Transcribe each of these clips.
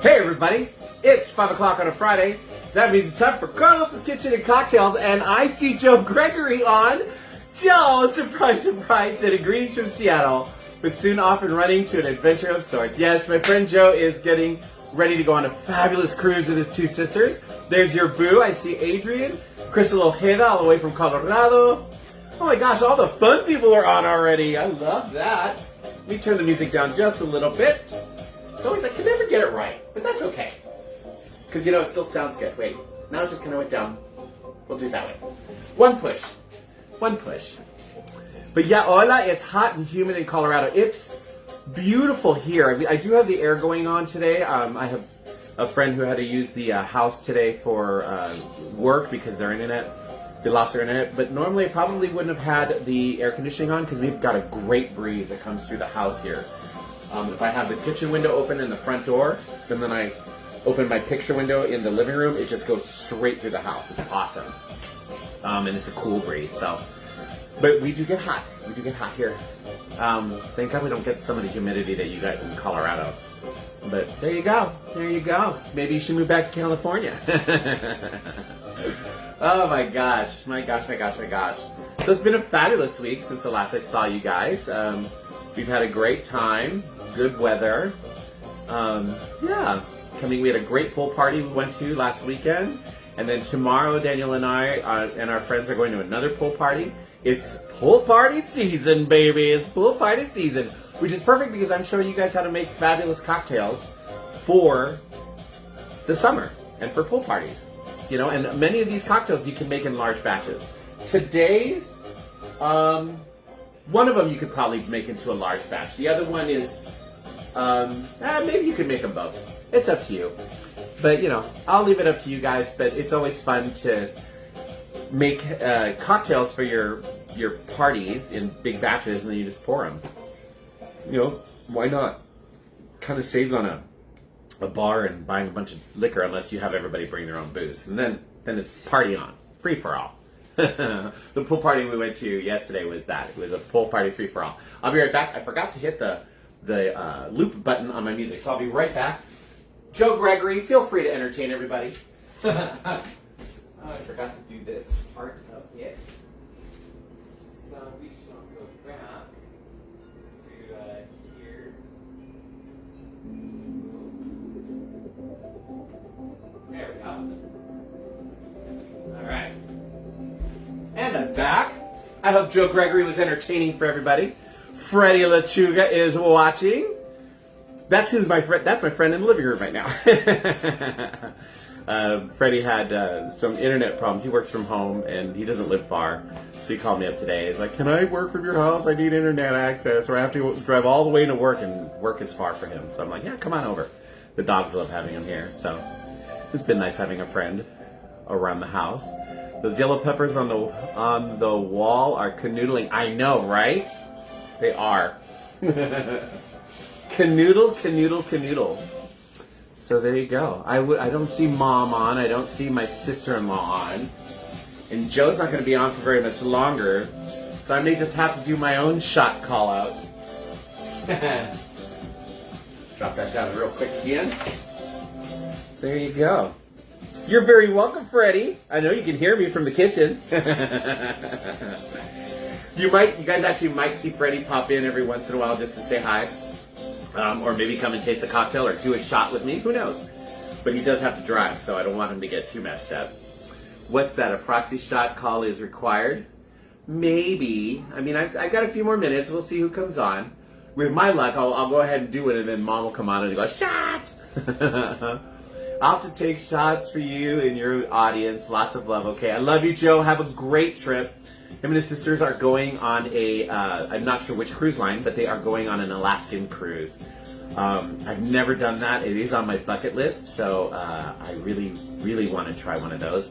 Hey everybody, it's 5 o'clock on a Friday. That means it's time for Carlos's Kitchen and Cocktails, and I see Joe Gregory on. Joe, surprise, surprise, sending greetings from Seattle, but soon off and running to an adventure of sorts. Yes, my friend Joe is getting ready to go on a fabulous cruise with his two sisters. There's your boo, I see Adrian, Crystal Ojeda, all the way from Colorado. Oh my gosh, all the fun people are on already. I love that. Let me turn the music down just a little bit. It's always, I can never get it right, but that's okay. Because, you know, it still sounds good. Wait, now it just kind of went down. We'll do it that way. One push. One push. But yeah, hola, it's hot and humid in Colorado. It's beautiful here. I mean, I do have the air going on today. I have a friend who had to use the house today for work because their internet, they lost their internet. But normally I probably wouldn't have had the air conditioning on because we've got a great breeze that comes through the house here. If I have the kitchen window open and the front door, and then I open my picture window in the living room, it just goes straight through the house. It's awesome. And it's a cool breeze, so. But we do get hot. We do get hot here. Thank God we don't get some of the humidity that you get in Colorado. But there you go. There you go. Maybe you should move back to California. Oh my gosh. My gosh, my gosh, my gosh. So it's been a fabulous week since the last I saw you guys. We've had a great time. Good weather. Yeah. We had a great pool party we went to last weekend. And then tomorrow, Daniel and I and our friends are going to another pool party. It's pool party season, baby. It's pool party season. Which is perfect because I'm showing you guys how to make fabulous cocktails for the summer and for pool parties. You know, and many of these cocktails you can make in large batches. Today's, one of them you could probably make into a large batch. The other one is, maybe you could make them both. It's up to you. But, you know, I'll leave it up to you guys. But it's always fun to make cocktails for your parties in big batches, and then you just pour them. You know, why not? Kind of saves on a bar and buying a bunch of liquor unless you have everybody bring their own booze. And then it's party on. Free for all. The pool party we went to yesterday was that. It was a pool party free for all. I'll be right back. I forgot to hit the loop button on my music, so I'll be right back. Joe Gregory, feel free to entertain everybody. Oh, I forgot to do this part of it. So we shall go back to here. There we go. All right. And I'm back. I hope Joe Gregory was entertaining for everybody. Freddie LaChuga is watching. That's my friend. That's my friend in the living room right now. Freddie had some internet problems. He works from home and he doesn't live far, so he called me up today. He's like, "Can I work from your house? I need internet access, or I have to drive all the way to work, and work is far for him." So I'm like, "Yeah, come on over." The dogs love having him here, so it's been nice having a friend around the house. Those yellow peppers on the wall are canoodling. I know, right? They are. Canoodle, canoodle, canoodle. So there you go. I don't see Mom on. I don't see my sister-in-law on. And Joe's not going to be on for very much longer. So I may just have to do my own shot call-outs. Drop that down real quick again. There you go. You're very welcome, Freddie. I know you can hear me from the kitchen. You guys actually might see Freddie pop in every once in a while just to say hi. Or maybe come and taste a cocktail or do a shot with me. Who knows? But he does have to drive, so I don't want him to get too messed up. What's that? A proxy shot call is required? Maybe. I mean, I've got a few more minutes. We'll see who comes on. With my luck, I'll go ahead and do it, and then Mom will come on and go, "Shots!" I'll have to take shots for you and your audience. Lots of love, okay? I love you, Joe. Have a great trip. Him and his sisters are going on I'm not sure which cruise line, but they are going on an Alaskan cruise. I've never done that. It is on my bucket list, so I really, really want to try one of those.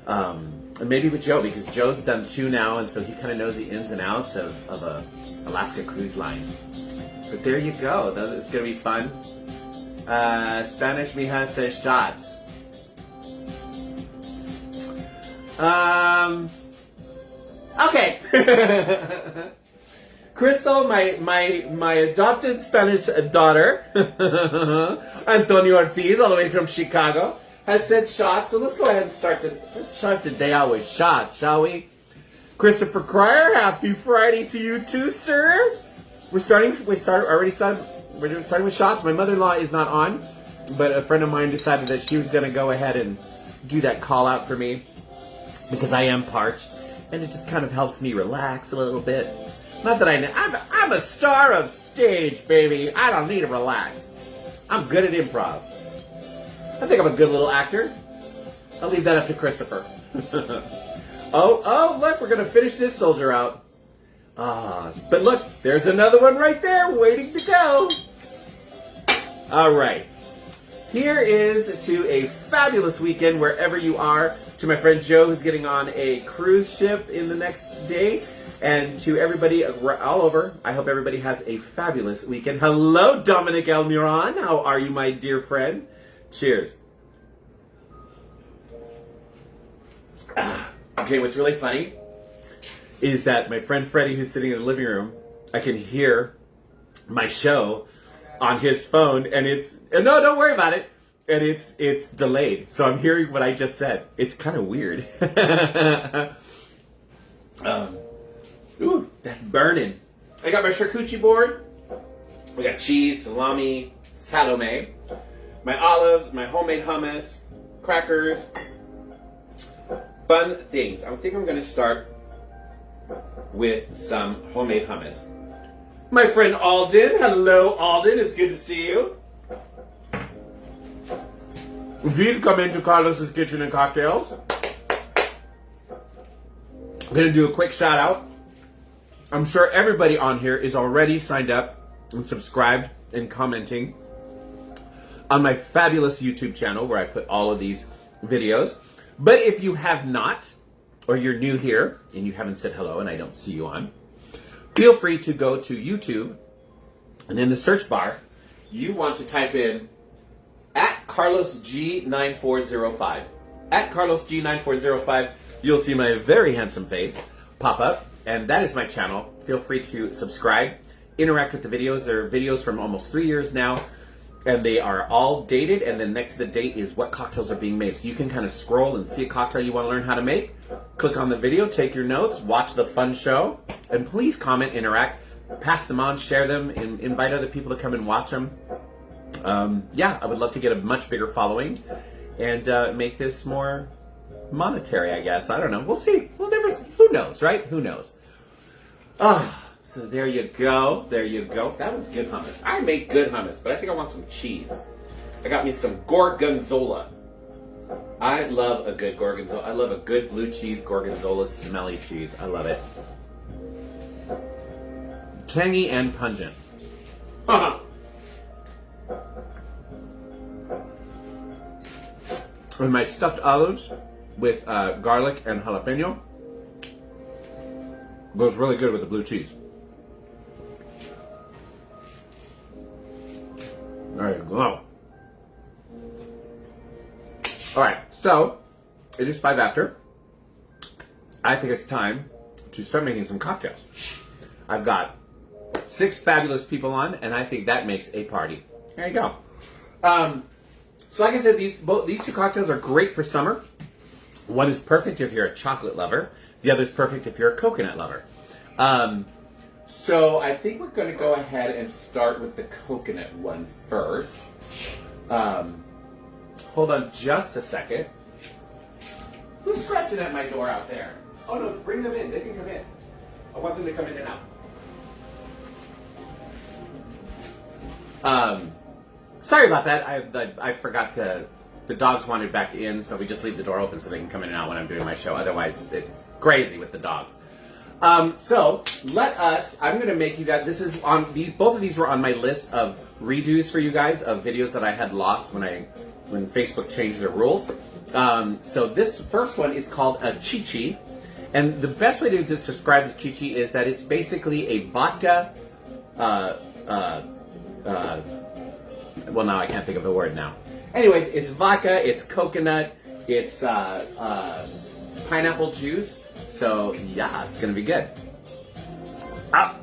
And maybe with Joe, because Joe's done 2 now, and so he kind of knows the ins and outs of a Alaska cruise line. But there you go. It's going to be fun. Spanish Mija says shots. Okay. Crystal, my adopted Spanish daughter, Antonio Ortiz, all the way from Chicago, has said shots. So let's go ahead and let's start the day out with shots, shall we? Christopher Cryer, happy Friday to you too, sir. We're starting with shots. My mother-in-law is not on, but a friend of mine decided that she was going to go ahead and do that call out for me because I am parched, and it just kind of helps me relax a little bit. Not that I'm a star of stage, baby. I don't need to relax. I'm good at improv. I think I'm a good little actor. I'll leave that up to Christopher. Oh, look, we're going to finish this soldier out. But look, there's another one right there waiting to go. All right. Here is to a fabulous weekend wherever you are. To my friend Joe, who's getting on a cruise ship in the next day. And to everybody all over, I hope everybody has a fabulous weekend. Hello, Dominic Almiron. How are you, my dear friend? Cheers. Okay, what's really funny is that my friend Freddie, who's sitting in the living room, I can hear my show on his phone, and no, don't worry about it. And it's delayed, so I'm hearing what I just said. It's kind of weird. Ooh, that's burning. I got my charcuterie board. We got cheese, salami, salome, my olives, my homemade hummus, crackers, fun things. I think I'm going to start with some homemade hummus. My friend Alden. Hello, Alden. It's good to see you. Welcome to Carlos's Kitchen and Cocktails. I'm going to do a quick shout out. I'm sure everybody on here is already signed up and subscribed and commenting on my fabulous YouTube channel where I put all of these videos. But if you have not, or you're new here and you haven't said hello and I don't see you on, feel free to go to YouTube, and in the search bar, you want to type in @CarlosG9405. @CarlosG9405. You'll see my very handsome face pop up, and that is my channel. Feel free to subscribe, interact with the videos. There are videos from almost 3 years now, and they are all dated, and then next to the date is what cocktails are being made. So you can kind of scroll and see a cocktail you want to learn how to make. Click on the video, take your notes, watch the fun show, and please comment, interact, pass them on, share them, and invite other people to come and watch them. Yeah, I would love to get a much bigger following and make this more monetary, I guess. I don't know. We'll see. We'll never. Who knows, right? Who knows? So there you go. There you go. That was good hummus. I make good hummus, but I think I want some cheese. I got me some gorgonzola. I love a good gorgonzola. I love a good blue cheese gorgonzola smelly cheese. I love it. Tangy and pungent. And my stuffed olives with garlic and jalapeno goes really good with the blue cheese. There you go. Alright, so it is 5 after. I think it's time to start making some cocktails. I've got 6 fabulous people on, and I think that makes a party. There you go. So like I said, these 2 cocktails are great for summer. One is perfect if you're a chocolate lover. The other is perfect if you're a coconut lover. So I think we're going to go ahead and start with the coconut one first. Hold on just a second. Who's scratching at my door out there? Oh no, bring them in. They can come in. I want them to come in and out. Sorry about that. I forgot the dogs wanted back in, so we just leave the door open so they can come in and out when I'm doing my show. Otherwise, it's crazy with the dogs. So I'm going to make you guys, both of these were on my list of redos for you guys of videos that I had lost when Facebook changed their rules. So this first one is called a Chi-Chi. And the best way to describe the Chi-Chi is that it's basically a vodka, well, now I can't think of the word now. Anyways, it's vodka, it's coconut, it's pineapple juice. So yeah, it's gonna be good.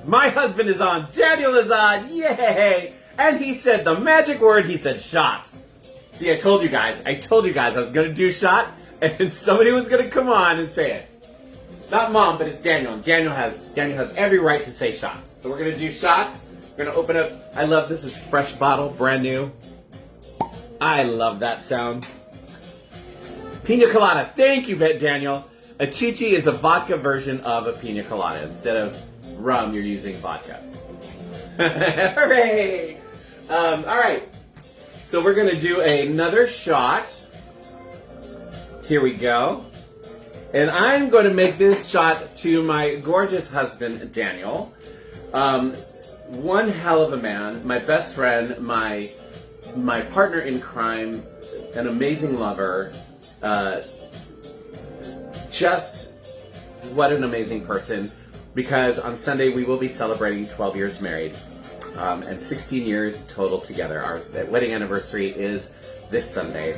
My husband is on. Daniel is on. Yay! And he said the magic word. He said shots. See, I told you guys I was going to do shot, and somebody was going to come on and say it. It's not Mom, but it's Daniel. And Daniel has every right to say shots. So we're going to do shots. We're going to open up. I love this. Is fresh bottle, brand new. I love that sound. Pina colada. Thank you, Daniel. A chichi is the vodka version of a pina colada. Instead of rum, you're using vodka. Hooray! All right. So we're going to do another shot. Here we go. And I'm going to make this shot to my gorgeous husband, Daniel. One hell of a man, my best friend, my partner in crime, an amazing lover. Just what an amazing person, because on Sunday we will be celebrating 12 years married and 16 years total together. Our wedding anniversary is this Sunday.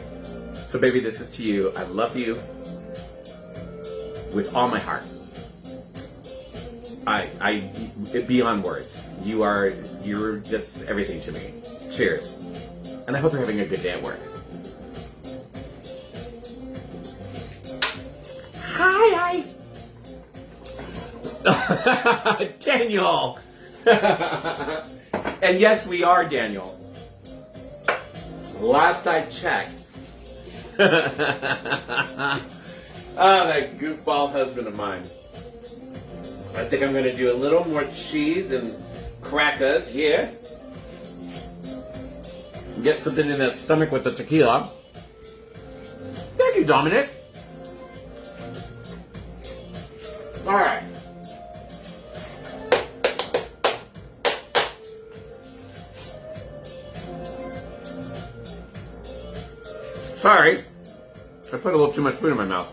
So baby, this is to you. I love you with all my heart. Beyond words. You're just everything to me. Cheers. And I hope you're having a good day at work. Hi. Daniel. And yes, we are Daniel. Last I checked. That goofball husband of mine. I think I'm going to do a little more cheese and crackers here. Get something in the stomach with the tequila. Thank you, Dominic. All right. Sorry, I put a little too much food in my mouth.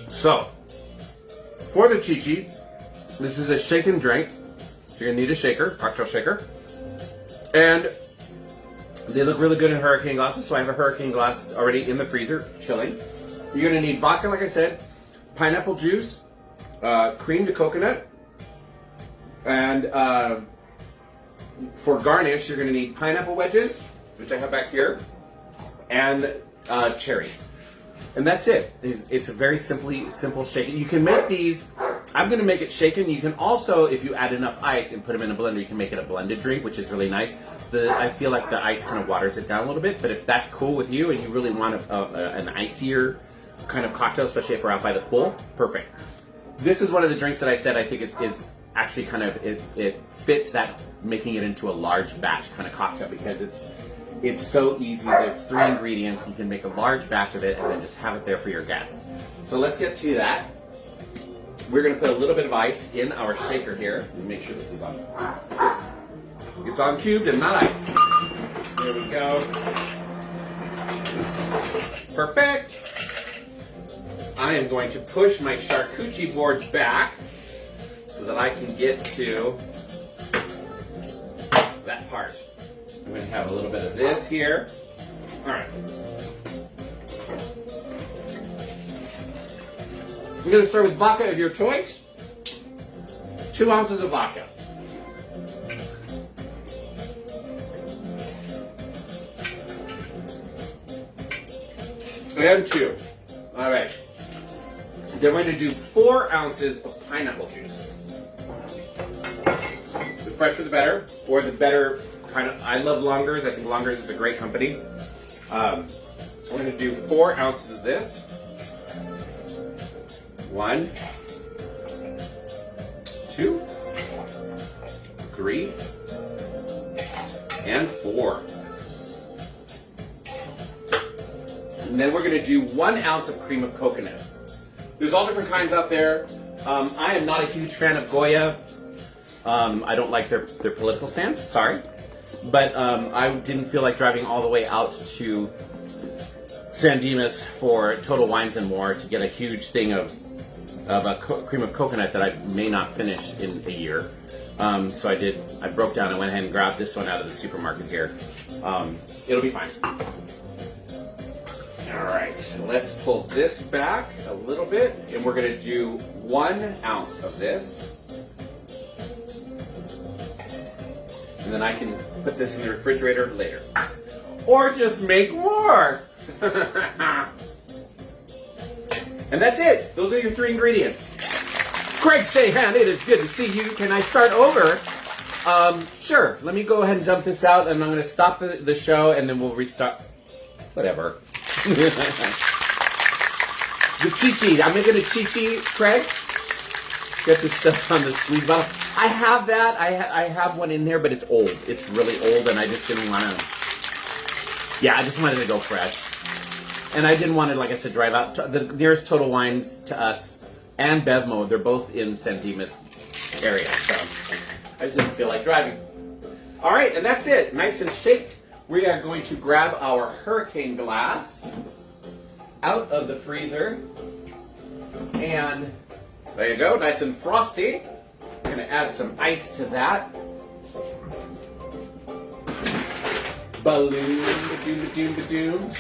So, for the chichi, this is a shake and drink. So you're gonna need a shaker, cocktail shaker. And they look really good in hurricane glasses, so I have a hurricane glass already in the freezer, chilling. You're gonna need vodka, like I said, pineapple juice, creamed coconut, and for garnish, you're gonna need pineapple wedges, which I have back here, and cherries. And that's it. It's a very simple shaken. You can make these, I'm going to make it shaken. You can also, if you add enough ice and put them in a blender, you can make it a blended drink, which is really nice. I feel like the ice kind of waters it down a little bit, but if that's cool with you and you really want an icier kind of cocktail, especially if we're out by the pool, perfect. This is one of the drinks that I said I think is actually kind of, it fits that, making it into a large batch kind of cocktail, because it's so easy. There's 3 ingredients. You can make a large batch of it and then just have it there for your guests. So let's get to that. We're going to put a little bit of ice in our shaker here. Let me make sure this is on. It's on cubed and not ice. There we go. Perfect. I am going to push my charcuterie board back so that I can get to that part. I'm going to have a little bit of this here. All right. I'm going to start with vodka of your choice. 2 ounces of vodka. And 2. All right. Then we're going to do 4 ounces of pineapple juice. The fresher the better, or the better. I love Longers. I think Longers is a great company. So we're going to do 4 ounces of this. 1, 2, 3, and 4. And then we're going to do 1 ounce of cream of coconut. There's all different kinds out there. I am not a huge fan of Goya. I don't like their political stance. Sorry. But I didn't feel like driving all the way out to San Dimas for Total Wines and More to get a huge thing of cream of coconut that I may not finish in a year. So I broke down and went ahead and grabbed this one out of the supermarket here. It'll be fine. All right, let's pull this back a little bit, and we're gonna do 1 ounce of this. And then I can put this in the refrigerator later. Or just make more. And that's it. Those are your 3 ingredients. Craig Shahan, it is good to see you. Can I start over? Sure. Let me go ahead and dump this out, and I'm going to stop the show, and then we'll restart. Whatever. The Chi-Chi. I'm making a Chi-Chi, Craig. Get this stuff on the squeeze bottle. I have that. I have one in there, but it's old. It's really old, and I just didn't want to. Yeah, I just wanted to go fresh. And I didn't want to, like I said, drive out. The nearest Total Wines to us and Bevmo, they're both in San Dimas area, so I just didn't feel like driving. All right, and that's it. Nice and shaped. We are going to grab our hurricane glass out of the freezer. And there you go, nice and frosty. I'm going to add some ice to that. Balloon, ba-doom, ba-doom, ba-doom.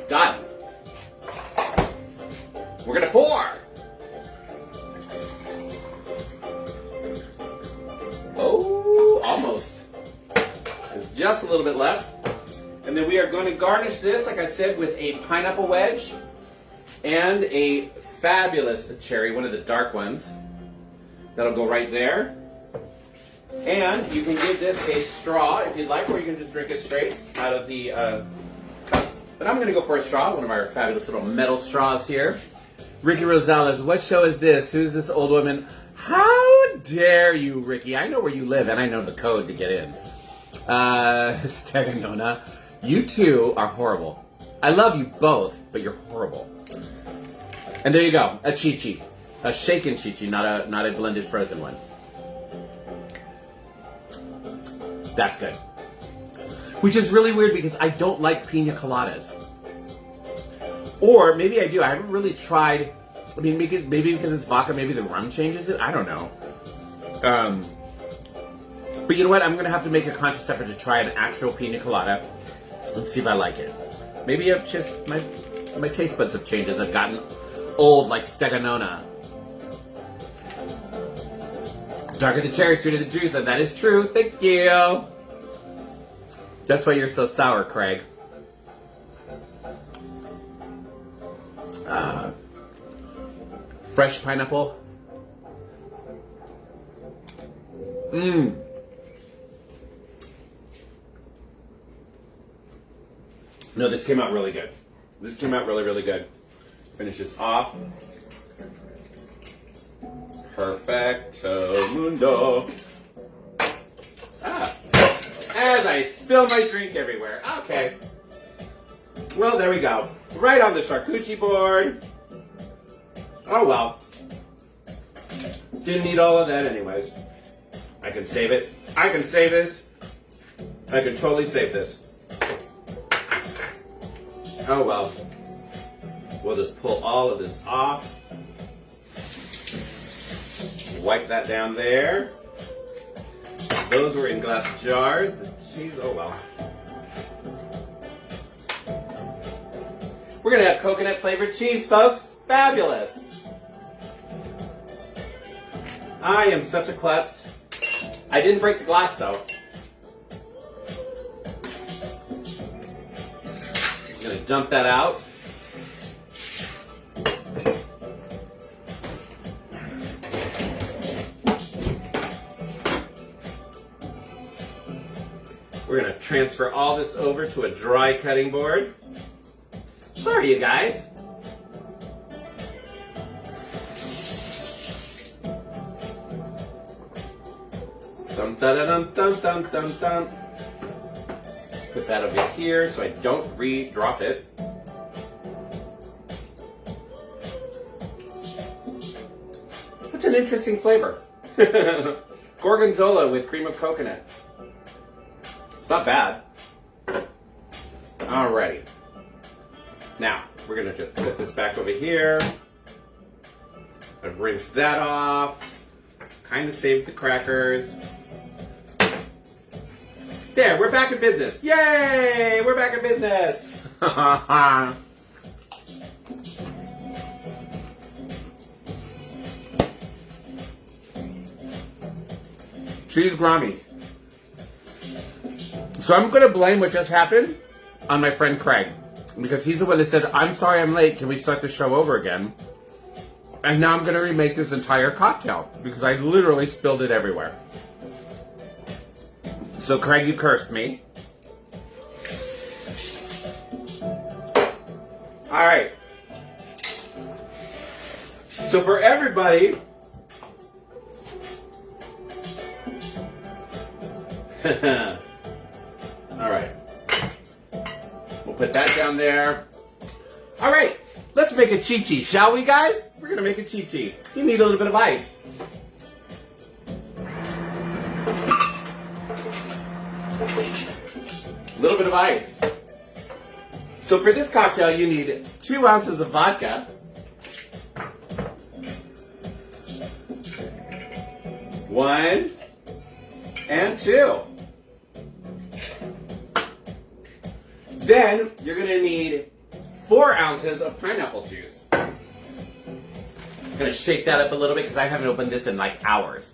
Done. We're gonna pour. Oh, almost. There's just a little bit left. And then we are going to garnish this, like I said, with a pineapple wedge and a fabulous cherry, one of the dark ones. That'll go right there. And you can give this a straw if you'd like, or you can just drink it straight out of the cup. But I'm going to go for a straw, one of our fabulous little metal straws here. Ricky Rosales, what show is this? Who's this old woman? How dare you, Ricky? I know where you live, and I know the code to get in. Steganona, you two are horrible. I love you both, but you're horrible. And there you go, a Chi-Chi. A shaken Chi-Chi, not a blended frozen one. That's good. Which is really weird because I don't like pina coladas. Or maybe I do. I haven't really tried. I mean, maybe because it's vodka, maybe the rum changes it. I don't know. But you know what? I'm going to have to make a conscious effort to try an actual pina colada and see if I like it. Maybe I've just, my taste buds have changed as I've gotten old like Steganona. Darker the cherry, sweeter the juice, and that is true. Thank you. That's why you're so sour, Craig. Fresh pineapple. Mmm. No, this came out really good. This came out really, really good. Finish this off. Perfecto mundo. As I spill my drink everywhere. Okay. Well, there we go. Right on the charcuterie board. Oh well. Didn't need all of that anyways. I can save it. I can save this. I can totally save this. Oh well. We'll just pull all of this off. Wipe that down there. Those were in glass jars. The cheese, oh well. We're gonna have coconut flavored cheese, folks. Fabulous. I am such a klutz. I didn't break the glass though. I'm gonna dump that out. We're gonna transfer all this over to a dry cutting board. Sorry, you guys. Dum da da dum dum dum dum dum. Put that over here so I don't re-drop it. That's an interesting flavor. Gorgonzola with cream of coconut. It's not bad. Alrighty. Now, we're going to just put this back over here. I've rinsed that off. Kind of saved the crackers. There, we're back in business. Yay! We're back in business. Cheese Grammys. So I'm going to blame what just happened on my friend Craig. Because he's the one that said, I'm sorry I'm late, can we start the show over again? And now I'm going to remake this entire cocktail. Because I literally spilled it everywhere. So Craig, you cursed me. Alright. So for everybody... Alright. We'll put that down there. Alright, let's make a chi-chi, shall we guys? We're gonna make a chi-chi. You need a little bit of ice. A little bit of ice. So for this cocktail, you need 2 ounces of vodka. 1 and 2. Then you're going to need 4 ounces of pineapple juice. I'm going to shake that up a little bit because I haven't opened this in like hours.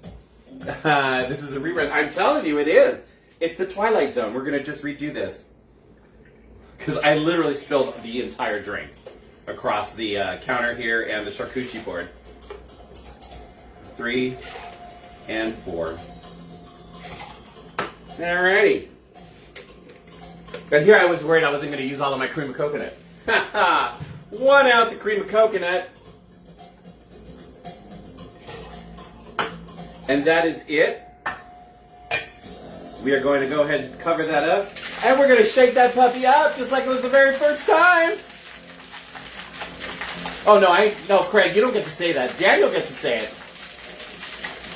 This is a rerun. I'm telling you, it is. It's the Twilight Zone. We're going to just redo this. Because I literally spilled the entire drink across the counter here and the charcuterie board. 3 and 4. Alrighty. And here I was worried I wasn't going to use all of my cream of coconut. 1 ounce of cream of coconut. And that is it. We are going to go ahead and cover that up. And we're going to shake that puppy up just like it was the very first time. Oh, no, Craig, you don't get to say that. Daniel gets to say it.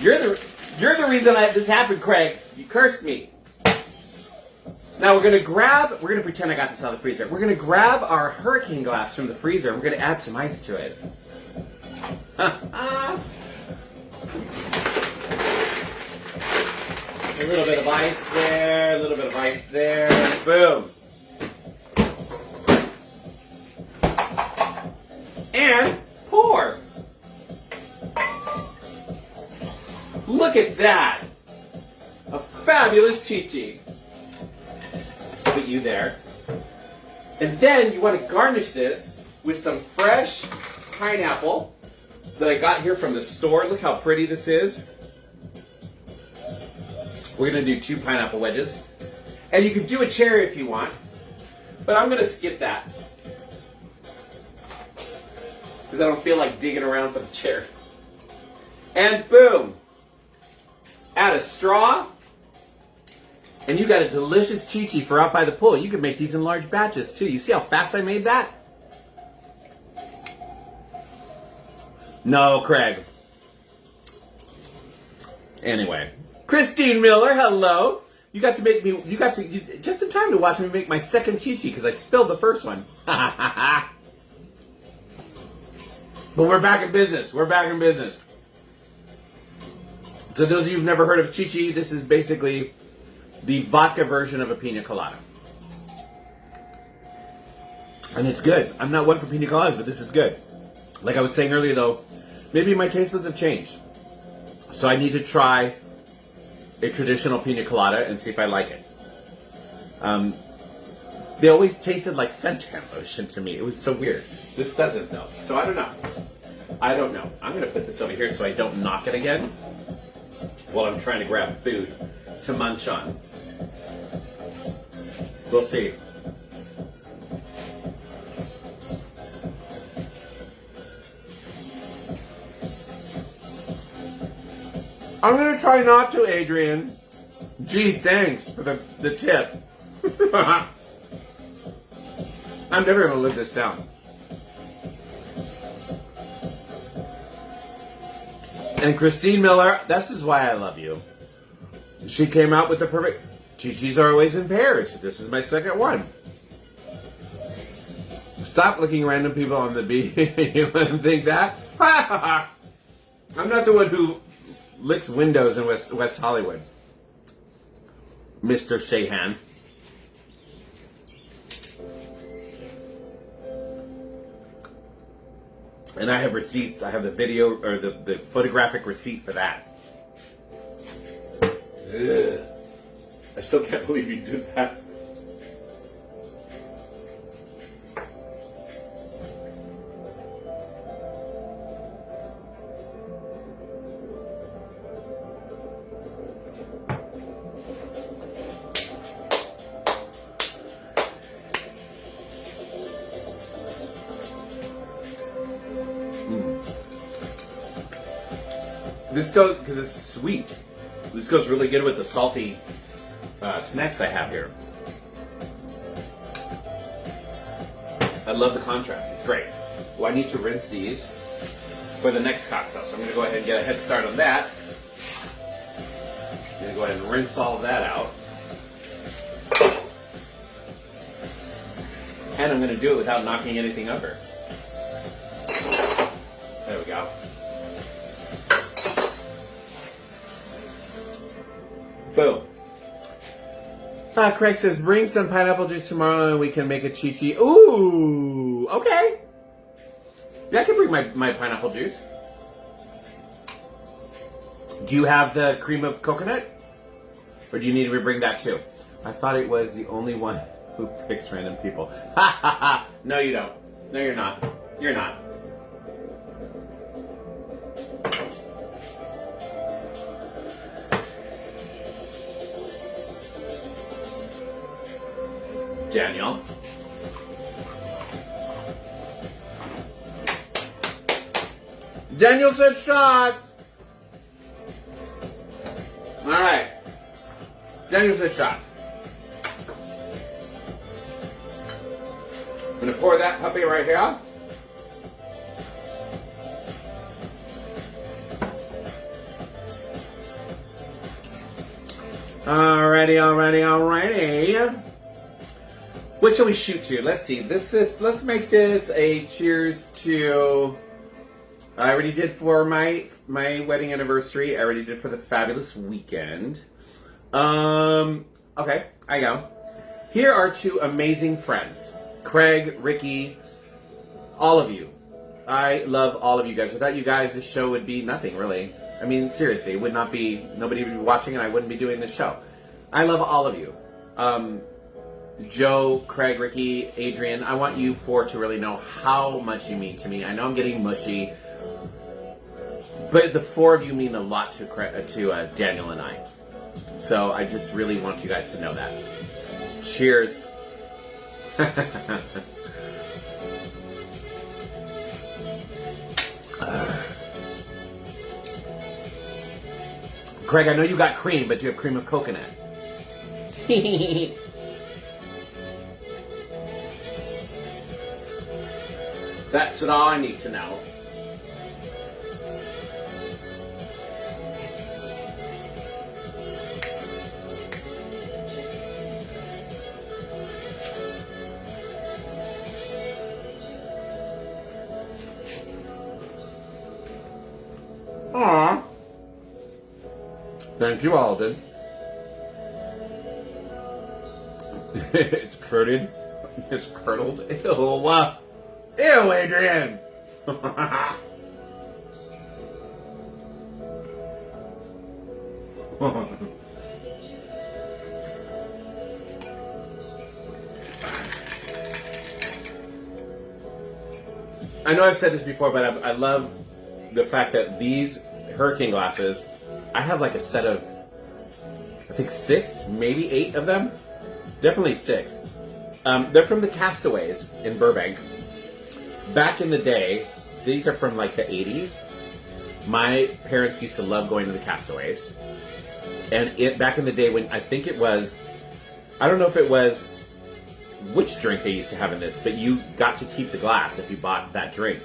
You're the reason this happened, Craig. You cursed me. Now we're going to pretend I got this out of the freezer. We're going to grab our hurricane glass from the freezer and we're going to add some ice to it. A little bit of ice there, a little bit of ice there. Boom. And pour. Look at that. A fabulous chi-chi. Let's put you there. And then you want to garnish this with some fresh pineapple that I got here from the store. Look how pretty this is. We're going to do 2 pineapple wedges. And you can do a cherry if you want. But I'm going to skip that. Because I don't feel like digging around for the cherry. And boom. Add a straw. And you got a delicious chi-chi for out by the pool. You can make these in large batches too. You see how fast I made that? No, Craig. Anyway. Christine Miller, hello. You got just in time to watch me make my second chi-chi because I spilled the first one. But we're back in business. We're back in business. So those of you who've never heard of chi-chi, this is basically the vodka version of a pina colada. And it's good. I'm not one for pina coladas, but this is good. Like I was saying earlier though, maybe my taste buds have changed. So I need to try a traditional pina colada and see if I like it. They always tasted like suntan lotion to me. It was so weird. This doesn't though. So I don't know. I don't know. I'm going to put this over here so I don't knock it again while I'm trying to grab food to munch on. We'll see. I'm going to try not to, Adrian. Gee, thanks for the tip. I'm never going to live this down. And Christine Miller, this is why I love you. She came out with the perfect... Chi-chis are always in pairs. This is my second one. Stop licking random people on the beach. You wouldn't think that? I'm not the one who licks windows in West Hollywood. Mr. Shahan. And I have receipts. I have the video or the photographic receipt for that. Ugh. I still can't believe you did that. This goes, because it's sweet, this goes really good with the salty snacks I have here. I love the contrast. It's great. Well, I need to rinse these for the next cocktail, so I'm going to go ahead and get a head start on that. I'm going to go ahead and rinse all of that out. And I'm going to do it without knocking anything over. There we go. Boom. Craig says, bring some pineapple juice tomorrow and we can make a chi-chi. Ooh, okay. Yeah, I can bring my pineapple juice. Do you have the cream of coconut? Or do you need to bring that too? I thought it was the only one who picks random people. Ha ha ha. No, you don't. No, you're not. You're not. Daniel. Daniel said shots. All right. Daniel said shots. I'm going to pour that puppy right here. Alrighty. What shall we shoot to? Let's see. Let's make this a cheers to. I already did for my wedding anniversary. I already did for the fabulous weekend. Okay, I go. Here are two amazing friends. Craig, Ricky, all of you. I love all of you guys. Without you guys, this show would be nothing, really. I mean, seriously, it would not be, nobody would be watching and I wouldn't be doing this show. I love all of you. Joe, Craig, Ricky, Adrian, I want you four to really know how much you mean to me. I know I'm getting mushy, but the four of you mean a lot to Daniel and I. So I just really want you guys to know that. Cheers. Craig, I know you got cream, but do you have cream of coconut? That's what all I need to know. Aww. Thank you, Alden. It's curdled. It's curdled. Ew. Ew, Adrian. I know I've said this before, but I love the fact that these hurricane glasses, I have like a set of, I think 6, maybe 8 of them. Definitely 6. They're from the Castaways in Burbank. Back in the day, these are from like the 80s. My parents used to love going to the Castaways. And back in the day when, I think it was, I don't know if it was which drink they used to have in this, but you got to keep the glass if you bought that drink.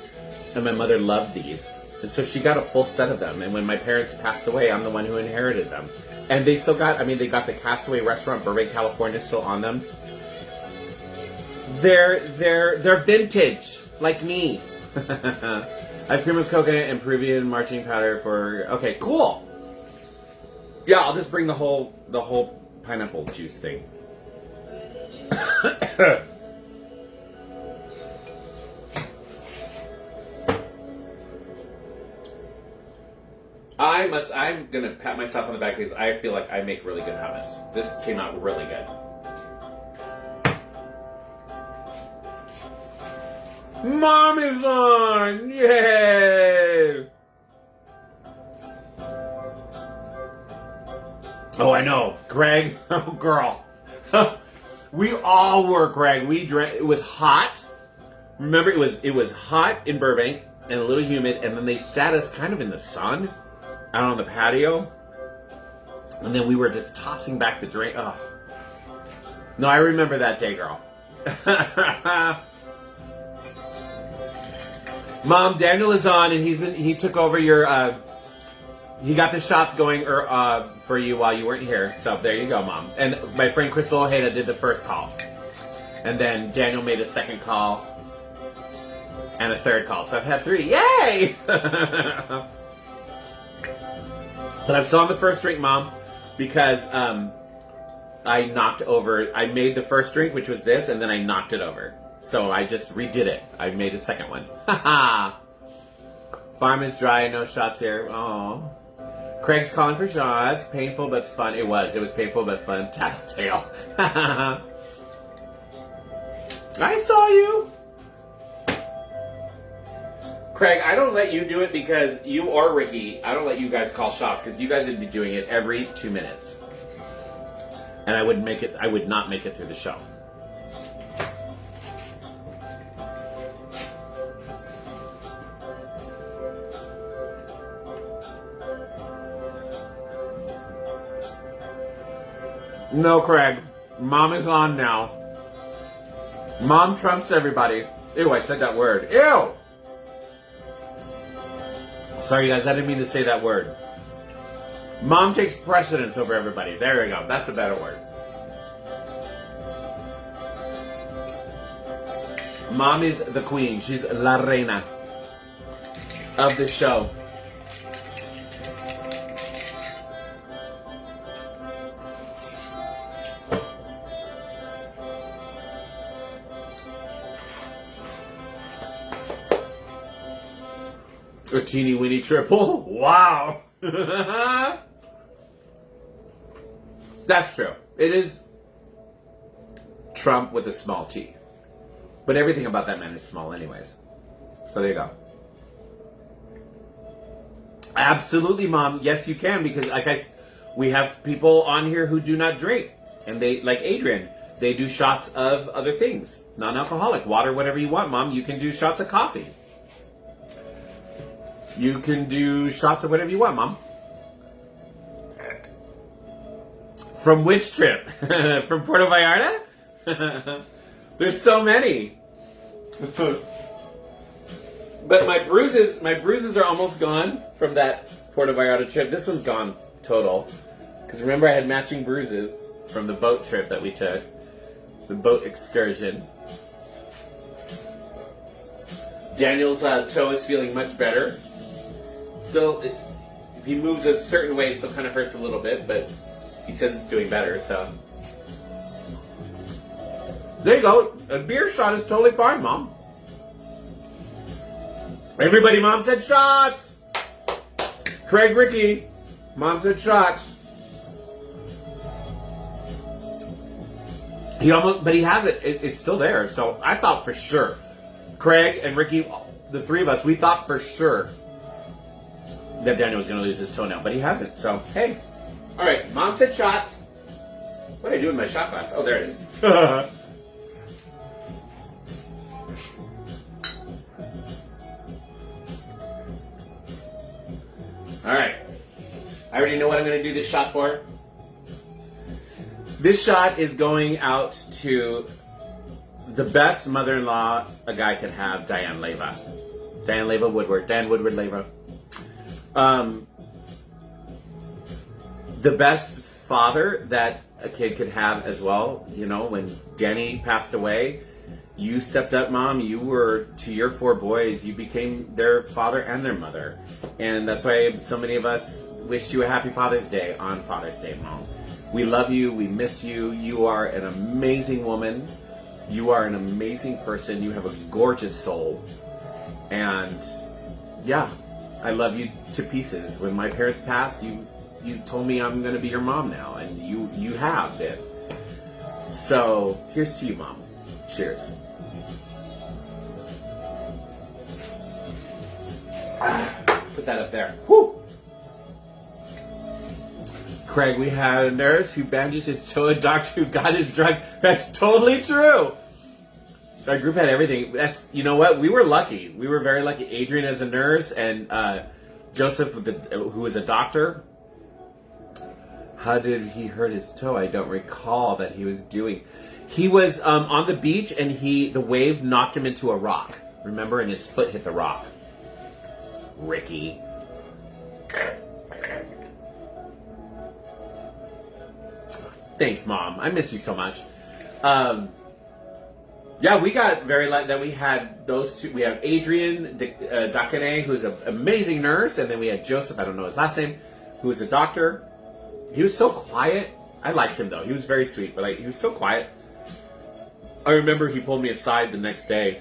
And my mother loved these. And so she got a full set of them. And when my parents passed away, I'm the one who inherited them. And they still got, they got the Castaway restaurant, Burbank, California, still on them. They're vintage, like me. I have cream of coconut and Peruvian martini powder for, okay, cool. Yeah, I'll just bring the whole pineapple juice thing. I'm gonna pat myself on the back because I feel like I make really good hummus. This came out really good. Mom is on! Yay! Oh, I know. Greg, oh girl. We all were, Greg. We drank, it was hot. Remember, it was hot in Burbank and a little humid, and then they sat us kind of in the sun out on the patio. And then we were just tossing back the drink. Oh. No, I remember that day, girl. Mom, Daniel is on, and he took over your he got the shots going for you while you weren't here. So there you go, Mom. And my friend Crystal Ojeda did the first call. And then Daniel made a second call and a third call. So I've had 3. Yay! But I'm still on the first drink, Mom, because I made the first drink, which was this, and then I knocked it over. So I just redid it. I made a second one. Farm is dry, no shots here. Oh. Craig's calling for shots. Painful but fun. It was painful but fun. Tattletale. I saw you. Craig, I don't let you do it because you or Ricky, I don't let you guys call shots because you guys would be doing it every 2 minutes. And I would not make it through the show. No, Craig. Mom is on now. Mom trumps everybody. Ew, I said that word. Ew! Sorry, guys, I didn't mean to say that word. Mom takes precedence over everybody. There we go. That's a better word. Mom is the queen. She's la reina of the show. A teeny weeny triple. Wow. That's true. It is Trump with a small T. But everything about that man is small anyways. So there you go. Absolutely, Mom. Yes, you can, because we have people on here who do not drink. And they, like Adrian, they do shots of other things. Non-alcoholic. Water, whatever you want, Mom. You can do shots of coffee. You can do shots of whatever you want, Mom. From which trip? From Puerto Vallarta? There's so many. But my bruises are almost gone from that Puerto Vallarta trip. This one's gone total. Because remember, I had matching bruises from the boat trip that we took. The boat excursion. Daniel's toe is feeling much better. Still, if he moves a certain way, it still kind of hurts a little bit, but he says it's doing better, so. There you go. A beer shot is totally fine, Mom. Everybody, Mom said shots. Craig, Ricky, Mom said shots. But he has it. It's still there, so I thought for sure. Craig and Ricky, the three of us, we thought for sure that Daniel was going to lose his toenail, but he hasn't, so hey. All right, Mom said shots. What did I do with my shot glass? Oh, there it is. All right. I already know what I'm going to do this shot for. This shot is going out to the best mother-in-law a guy could have, Diane Leyva. Diane Leyva Woodward. Diane Woodward Leyva. The best father that a kid could have as well. You know, when Danny passed away, you stepped up, Mom. You were, to your 4 boys, you became their father and their mother. And that's why so many of us wished you a happy Father's Day on Father's Day, Mom. We love you. We miss you. You are an amazing woman. You are an amazing person. You have a gorgeous soul. And yeah, I love you to pieces. When my parents passed, you told me I'm going to be your mom now. And you have been. So here's to you, Mom. Cheers. Put that up there. Whew. Craig, we had a nurse who bandaged his toe, a doctor who got his drugs. That's totally true. Our group had everything. You know what? We were lucky. We were very lucky. Adrian is a nurse, and Joseph, who was a doctor. How did he hurt his toe? I don't recall that he was doing. He was on the beach, and the wave knocked him into a rock. Remember? And his foot hit the rock. Ricky. Thanks, Mom. I miss you so much. Yeah, we got very lucky that we had those two. We have Adrian Dakene, who's an amazing nurse, and then we had Joseph, I don't know his last name, who was a doctor. He was so quiet. I liked him, though. He was very sweet, but he was so quiet. I remember he pulled me aside the next day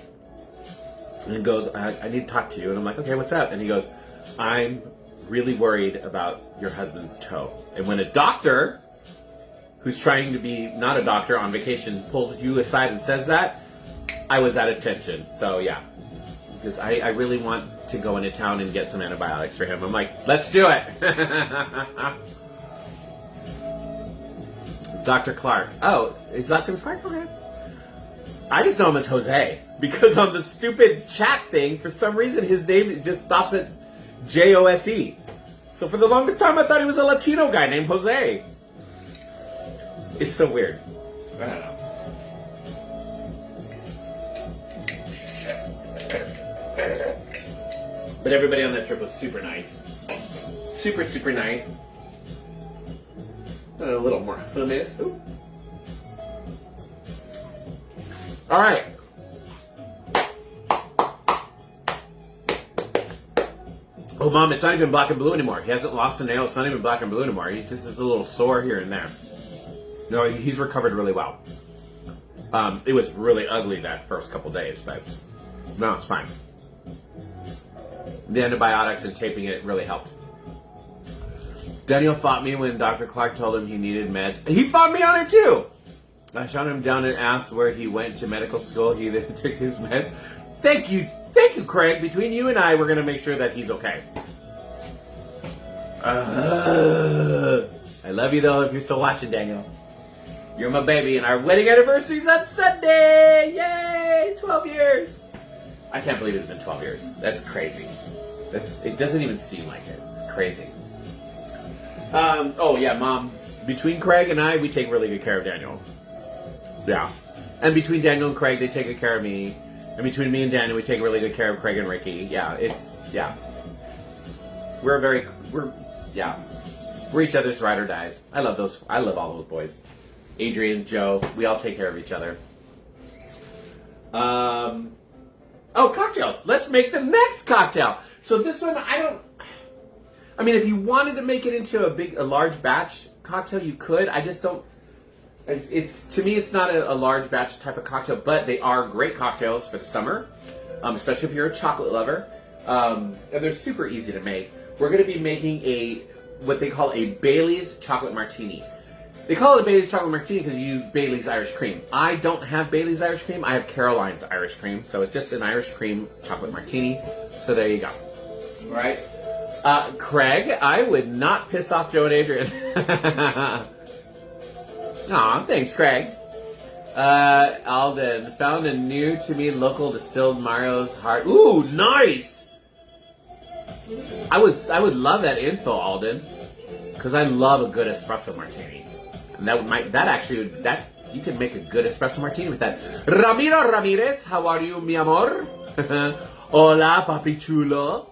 and goes, I need to talk to you. And I'm like, okay, what's up? And he goes, I'm really worried about your husband's toe. And when a doctor who's trying to be not a doctor on vacation pulls you aside and says that, I was at attention. So yeah, because I really want to go into town and get some antibiotics for him. I'm like, let's do it. Dr. Clark. Oh, his last name is Clark? Okay. I just know him as Jose because on the stupid chat thing, for some reason, his name just stops at Jose. So for the longest time, I thought he was a Latino guy named Jose. It's so weird. I don't know. But everybody on that trip was super nice. Super, super nice. A little more hummus. Ooh. All right. Oh, Mom, it's not even black and blue anymore. He hasn't lost a nail. It's not even black and blue anymore. He's just a little sore here and there. No, he's recovered really well. It was really ugly that first couple days, but no, it's fine. The antibiotics and taping it really helped. Daniel fought me when Dr. Clark told him he needed meds. He fought me on it too! I shot him down and asked where he went to medical school. He then took his meds. Thank you, Craig. Between you and I, we're going to make sure that he's okay. I love you though if you're still watching, Daniel. You're my baby, and our wedding anniversary's on Sunday! Yay! 12 years! I can't believe it's been 12 years. That's crazy. It doesn't even seem like it. It's crazy. Oh, yeah, Mom. Between Craig and I, we take really good care of Daniel. Yeah. And between Daniel and Craig, they take good care of me. And between me and Daniel, we take really good care of Craig and Ricky. Yeah, yeah. We're each other's ride or dies. I love all those boys. Adrian, Joe, we all take care of each other. Oh, cocktails. Let's make the next cocktail. So this one, I mean, if you wanted to make it into a large batch cocktail, you could. I just don't. To me, it's not a large batch type of cocktail, but they are great cocktails for the summer, especially if you're a chocolate lover. And they're super easy to make. We're going to be making what they call a Bailey's chocolate martini. They call it a Bailey's chocolate martini because you use Bailey's Irish cream. I don't have Bailey's Irish cream. I have Caroline's Irish cream. So it's just an Irish cream chocolate martini. So there you go. All right. Craig, I would not piss off Joe and Adrian. Aw, thanks, Craig. Alden, found a new to me local distilled Mario's Heart. Ooh, nice! I would love that info, Alden. Because I love a good espresso martini. And you could make a good espresso martini with that. Ramiro Ramirez, how are you, mi amor? Hola, papi chulo.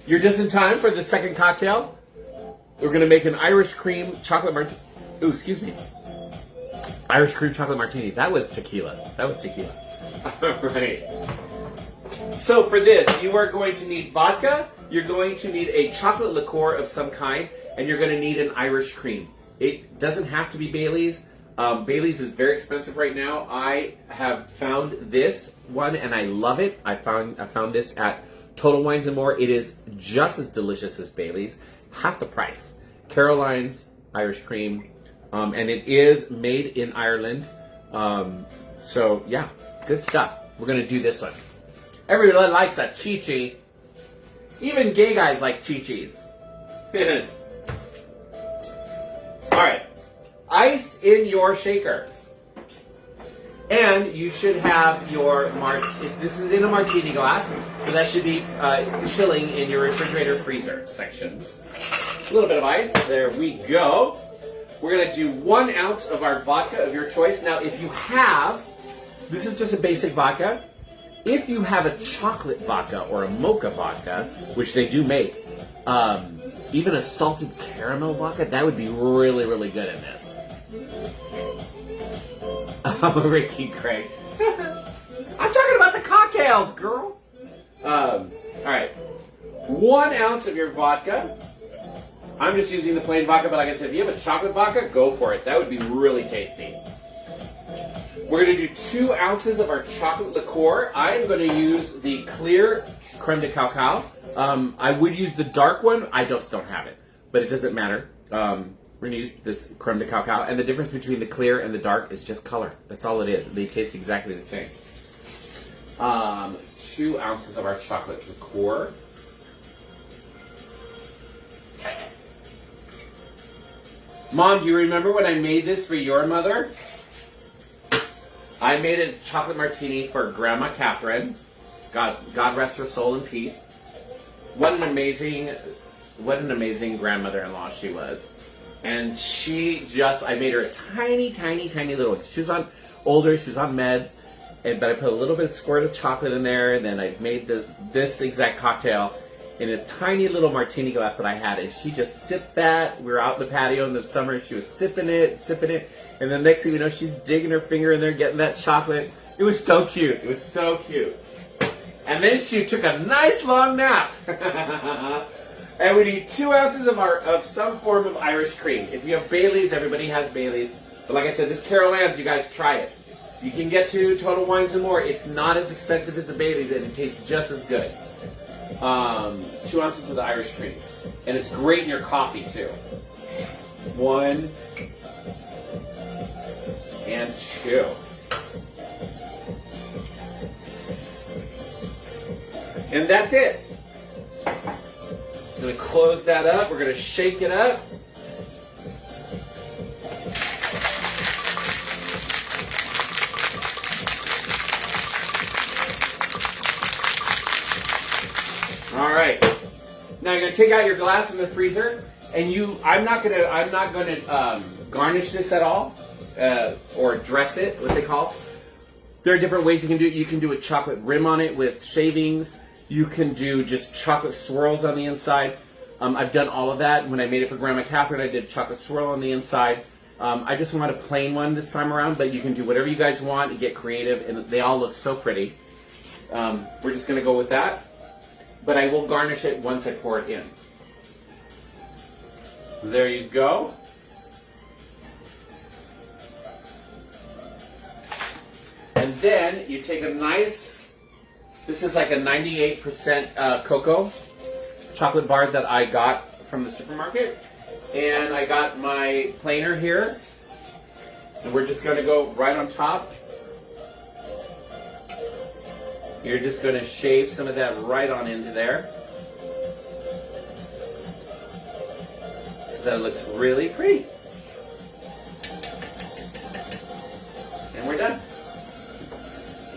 You're just in time for the second cocktail. We're going to make an Irish cream chocolate martini. Ooh, excuse me. Irish cream chocolate martini. That was tequila. All right. So for this, you are going to need vodka. You're going to need a chocolate liqueur of some kind. And you're going to need an Irish cream. It doesn't have to be Bailey's. Bailey's is very expensive right now. I have found this one and I love it. I found this at Total Wines and More. It is just as delicious as Bailey's, half the price. Caroline's Irish Cream, and it is made in Ireland. So yeah, good stuff. We're gonna do this one. Everyone likes a chi-chi. Even gay guys like chi-chis. Alright. Ice in your shaker. And you should have your this is in a martini glass, so that should be chilling in your refrigerator freezer section. A little bit of ice. There we go. We're going to do 1 ounce of our vodka of your choice. Now, if you have, this is just a basic vodka. If you have a chocolate vodka or a mocha vodka, which they do make, even a salted caramel vodka, that would be really, really good in this. Ricky Craig. I'm talking about the cocktails, girl. All right. 1 ounce of your vodka. I'm just using the plain vodka, but like I said, if you have a chocolate vodka, go for it. That would be really tasty. We're going to do 2 ounces of our chocolate liqueur. I am going to use the clear creme de cacao. I would use the dark one. I just don't have it, but it doesn't matter. We're going to use this creme de cacao, and the difference between the clear and the dark is just color. That's all it is. They taste exactly the same. 2 ounces of our chocolate liqueur. Mom, do you remember when I made this for your mother? I made a chocolate martini for Grandma Catherine. God rest her soul in peace. What an amazing grandmother-in-law she was. And I made her a tiny, tiny, tiny little, she was older, she was on meds, but I put a little bit of squirt of chocolate in there, and then I made this exact cocktail in a tiny little martini glass that I had, and she just sipped that. We were out in the patio in the summer, and she was sipping it, and then next thing you know, she's digging her finger in there, getting that chocolate. It was so cute. It was so cute. And then she took a nice long nap. And we need 2 ounces of some form of Irish cream. If you have Bailey's, everybody has Bailey's. But like I said, this Carol Ann's, you guys try it. You can get to Total Wines and More. It's not as expensive as the Bailey's, and it tastes just as good. 2 ounces of the Irish cream. And it's great in your coffee, too. 1 and 2. And that's it. I'm going to close that up. We're going to shake it up. All right. Now you're going to take out your glass from the freezer, and I'm not going to garnish this at all, or dress it, what they call. There are different ways you can do it. You can do a chocolate rim on it with shavings. You can do just chocolate swirls on the inside. I've done all of that. When I made it for Grandma Catherine, I did chocolate swirl on the inside. I just want a plain one this time around, but you can do whatever you guys want and get creative, and they all look so pretty. We're just going to go with that, but I will garnish it once I pour it in. There you go. And then you take a nice, this is like a 98% cocoa chocolate bar that I got from the supermarket. And I got my planer here. And we're just going to go right on top. You're just going to shave some of that right on into there. So that it looks really pretty. And we're done.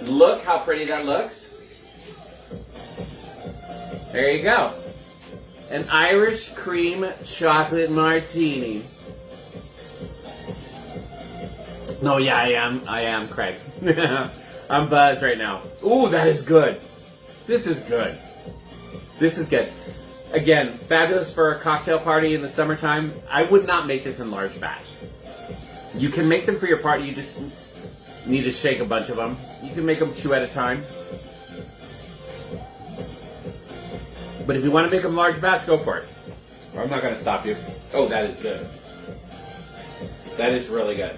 Look how pretty that looks. There you go. An Irish cream chocolate martini. No, yeah, I am, Craig. I'm buzzed right now. Ooh, that is good. This is good. This is good. Again, fabulous for a cocktail party in the summertime. I would not make this in large batch. You can make them for your party. You just need to shake a bunch of them. You can make them 2 at a time. But if you want to make them large batch, go for it. I'm not going to stop you. Oh, that is good. That is really good.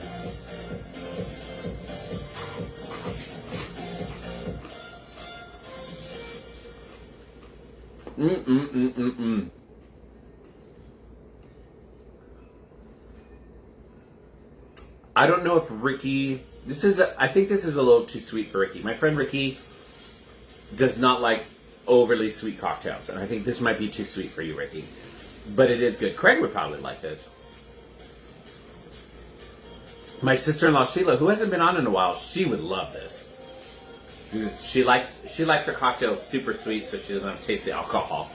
I don't know if Ricky... I think this is a little too sweet for Ricky. My friend Ricky does not like overly sweet cocktails, and I think this might be too sweet for you, Ricky. But it is good. Craig would probably like this. My sister-in-law Sheila, who hasn't been on in a while, she would love this. She likes her cocktails super sweet, so she doesn't have to taste the alcohol.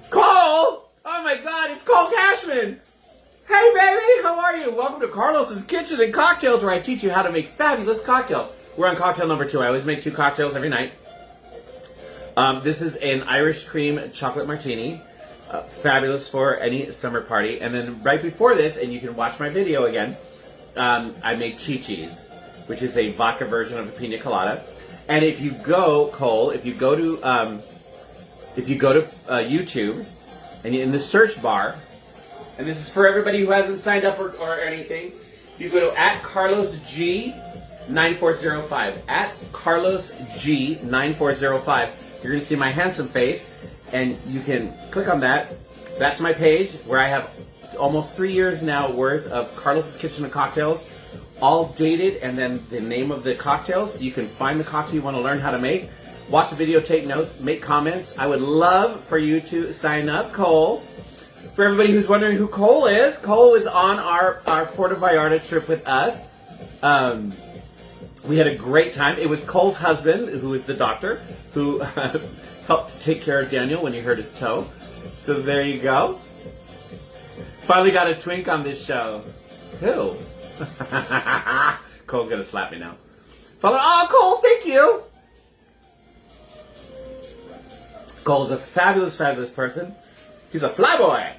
Cole! Oh my God, it's Cole Cashman! Hey baby, how are you? Welcome to Carlos's Kitchen and Cocktails, where I teach you how to make fabulous cocktails. We're on cocktail number 2. I always make 2 cocktails every night. This is an Irish cream chocolate martini. Fabulous for any summer party. And then right before this, and you can watch my video again, I make Chi-Chi's, which is a vodka version of a pina colada. And if you go, Cole, if you go to YouTube, and in the search bar, and this is for everybody who hasn't signed up or anything, if you go to @CarlosG9405, @CarlosG9405, you're going to see my handsome face, and you can click on that. That's my page, where I have almost 3 years now worth of Carlos's Kitchen and Cocktails, all dated, and then the name of the cocktails, so you can find the cocktail you want to learn how to make. Watch the video, take notes, make comments. I would love for you to sign up, Cole. For everybody who's wondering who Cole is on our Puerto Vallarta trip with us. We had a great time. It was Cole's husband, who is the doctor, who helped take care of Daniel when he hurt his toe. So there you go. Finally got a twink on this show. Who? Cole's gonna slap me now. Oh, Cole, thank you. Cole's a fabulous, fabulous person. He's a flyboy.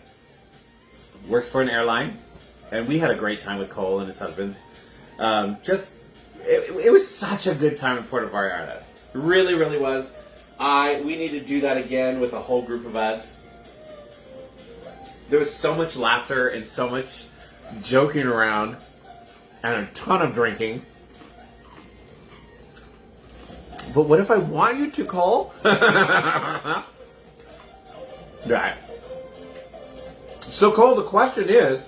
Works for an airline. And we had a great time with Cole and his husbands. It was such a good time in Puerto Vallarta. It really, really was. We need to do that again with a whole group of us. There was so much laughter and so much joking around and a ton of drinking. But what if I want you to, Cole? Right. So, Cole, the question is,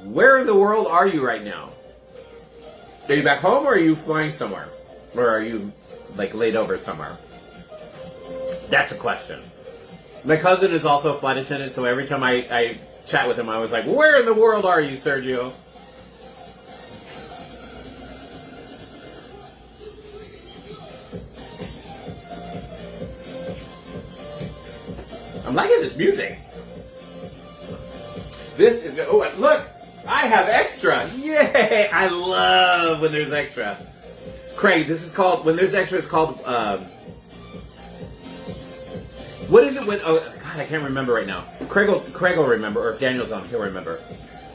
where in the world are you right now? Are you back home, or are you flying somewhere? Or are you, like, laid over somewhere? That's a question. My cousin is also a flight attendant, so every time I chat with him, I was like, where in the world are you, Sergio? I'm liking this music. This is good. Oh, look! I have extra! Yay! I love when there's extra. Craig, this is called, when there's extra, it's called, what is it when, oh, God, I can't remember right now. Craig will remember, or if Daniel's on, he'll remember.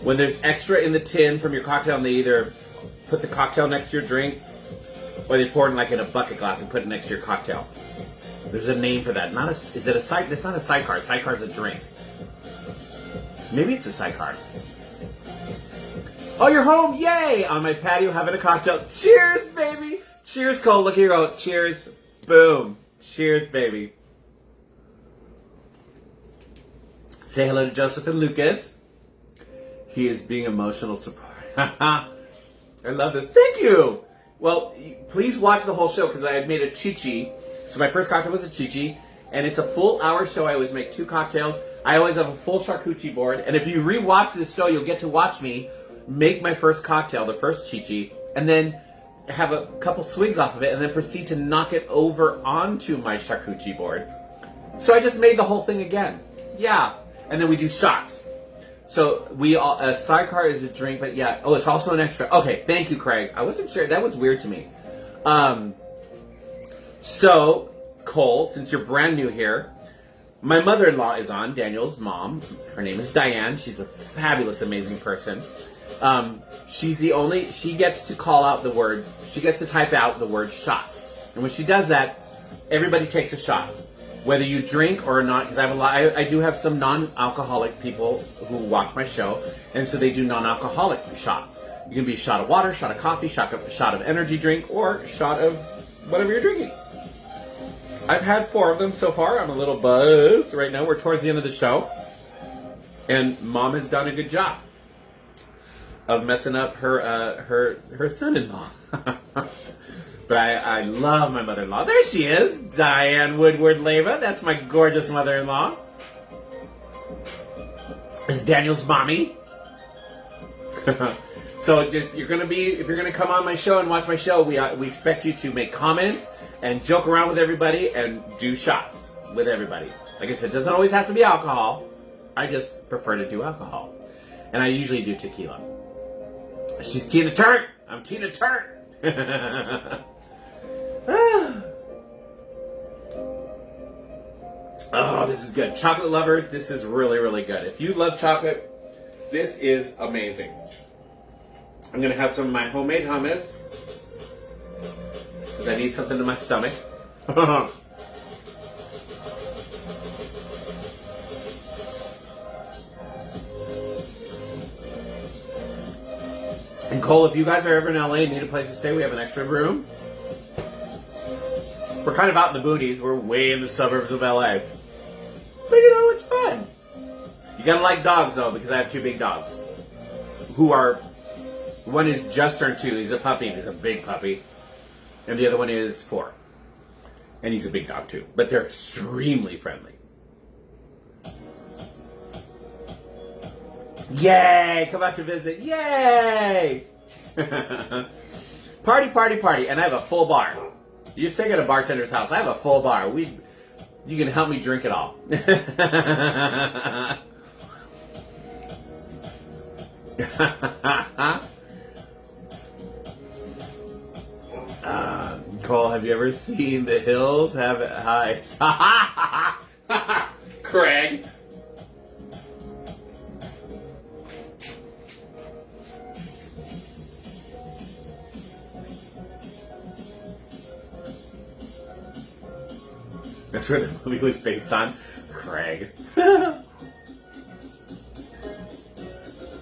When there's extra in the tin from your cocktail, and they either put the cocktail next to your drink, or they pour it in a bucket glass and put it next to your cocktail. There's a name for that. Is it a side? It's not a sidecar. Sidecar's a drink. Maybe it's a sidecar. Oh, you're home! Yay! On my patio having a cocktail. Cheers, baby! Cheers, Cole. Look, here you go. Cheers. Boom. Cheers, baby. Say hello to Joseph and Lucas. He is being emotional support. I love this. Thank you! Well, please watch the whole show, because I had made a Chi-Chi. So my first cocktail was a Chi-Chi, and it's a full hour show. I always make 2 cocktails. I always have a full charcuterie board, and if you rewatch this show, you'll get to watch me make my first cocktail, the first Chi-Chi, and then have a couple swigs off of it, and then proceed to knock it over onto my charcuterie board. So I just made the whole thing again. Yeah. And then we do shots. So a sidecar is a drink, but yeah. Oh, it's also an extra. Okay, thank you, Craig. I wasn't sure. That was weird to me. So, Cole, since you're brand new here, my mother-in-law is on, Daniel's mom. Her name is Diane. She's a fabulous, amazing person. She gets to call out the word, she gets to type out the word shots. And when she does that, everybody takes a shot. Whether you drink or not, because I do have some non-alcoholic people who watch my show, and so they do non-alcoholic shots. You can be a shot of water, shot of coffee, shot of energy drink, or shot of whatever you're drinking. I've had 4 of them so far. I'm a little buzzed right now. We're towards the end of the show, and Mom has done a good job of messing up her son-in-law. But I love my mother-in-law. There she is, Diane Woodward-Leyva. That's my gorgeous mother-in-law. It's Daniel's mommy. So if you're gonna come on my show and watch my show, we expect you to make comments and joke around with everybody and do shots with everybody. Like I said, it doesn't always have to be alcohol. I just prefer to do alcohol, and I usually do tequila. She's Tina Turner. I'm Tina Turner. Oh, this is good. Chocolate lovers, this is really, really good. If you love chocolate, this is amazing. I'm going to have some of my homemade hummus because I need something in my stomach. And Cole, if you guys are ever in LA and need a place to stay, we have an extra room. We're kind of out in the booties. We're way in the suburbs of LA. But you know, it's fun. You gotta like dogs though, because I have 2 big dogs. One is just turned 2. He's a puppy, and he's a big puppy. And the other one is 4. And he's a big dog too. But they're extremely friendly. Yay! Come out to visit. Yay! Party, party, party. And I have a full bar. You stay at a bartender's house. I have a full bar. You can help me drink it all. Cole, have you ever seen The Hills Have Eyes? Craig. That's where the movie was based on. Craig.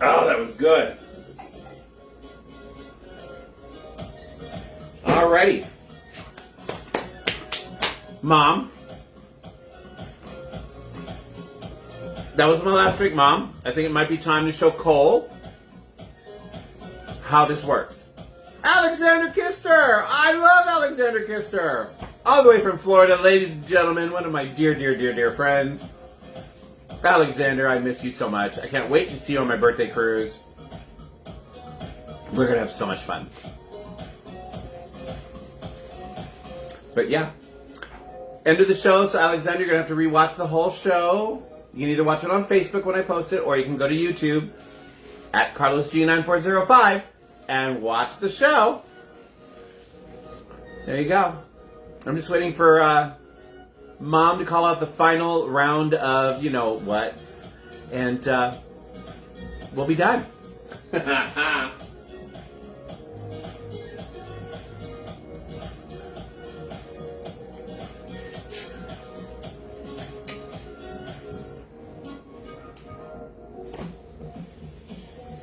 Oh, that was good. Alrighty. Mom. That was my last drink, Mom. I think it might be time to show Cole how this works. Alexander Kister! I love Alexander Kister! All the way from Florida, ladies and gentlemen, one of my dear, dear, dear, dear friends. Alexander, I miss you so much. I can't wait to see you on my birthday cruise. We're going to have so much fun. But yeah. End of the show, so Alexander, you're going to have to rewatch the whole show. You can either watch it on Facebook when I post it, or you can go to YouTube at CarlosG9405 and watch the show. There you go. I'm just waiting for Mom to call out the final round of you-know-whats, and we'll be done.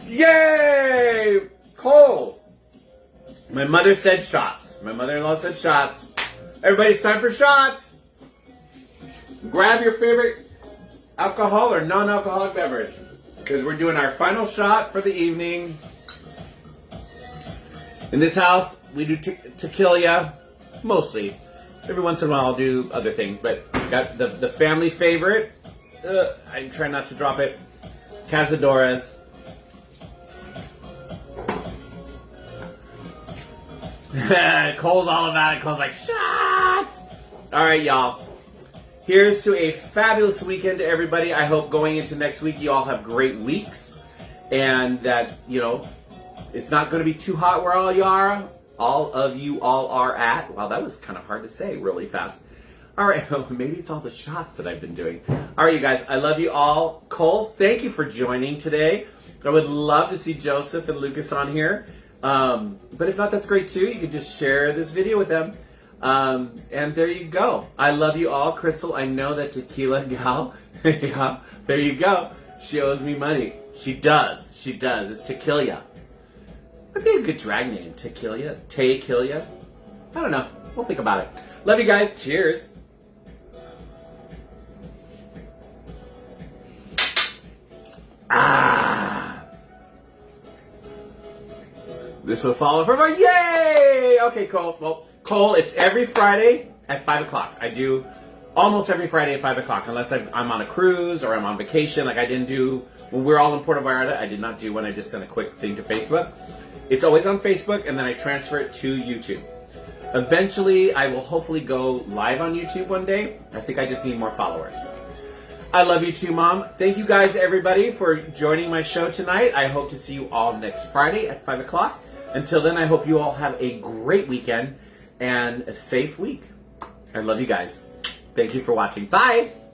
Yay! Cole! My mother said shots. My mother-in-law said shots. Everybody, it's time for shots. Grab your favorite alcohol or non-alcoholic beverage, because we're doing our final shot for the evening. In this house, we do tequila, mostly. Every once in a while, I'll do other things, but got the family favorite. I'm trying not to drop it. Cazadores. Cole's all about it. Cole's like, shots! Alright, y'all. Here's to a fabulous weekend to everybody. I hope going into next week you all have great weeks. And that, it's not going to be too hot where all you are. All of you all are at. Wow, that was kind of hard to say really fast. Alright, maybe it's all the shots that I've been doing. Alright, you guys, I love you all. Cole, thank you for joining today. I would love to see Joseph and Lucas on here. But if not, that's great too. You can just share this video with them. And there you go. I love you all. Crystal, I know that Tequila Gal, yeah, there you go. She owes me money. She does. She does. It's Tequila. That'd be a good drag name. Tequila? Tequila? I don't know. We'll think about it. Love you guys. Cheers. This will follow from our yay! Okay, Cole. Well, Cole, it's every Friday at 5 o'clock. I do almost every Friday at 5 o'clock, unless I'm on a cruise or I'm on vacation. Like I didn't do when we were all in Puerto Vallarta. I did not do when I just sent a quick thing to Facebook. It's always on Facebook, and then I transfer it to YouTube. Eventually, I will hopefully go live on YouTube one day. I think I just need more followers. I love you too, Mom. Thank you guys, everybody, for joining my show tonight. I hope to see you all next Friday at 5 o'clock. Until then, I hope you all have a great weekend and a safe week. I love you guys. Thank you for watching. Bye!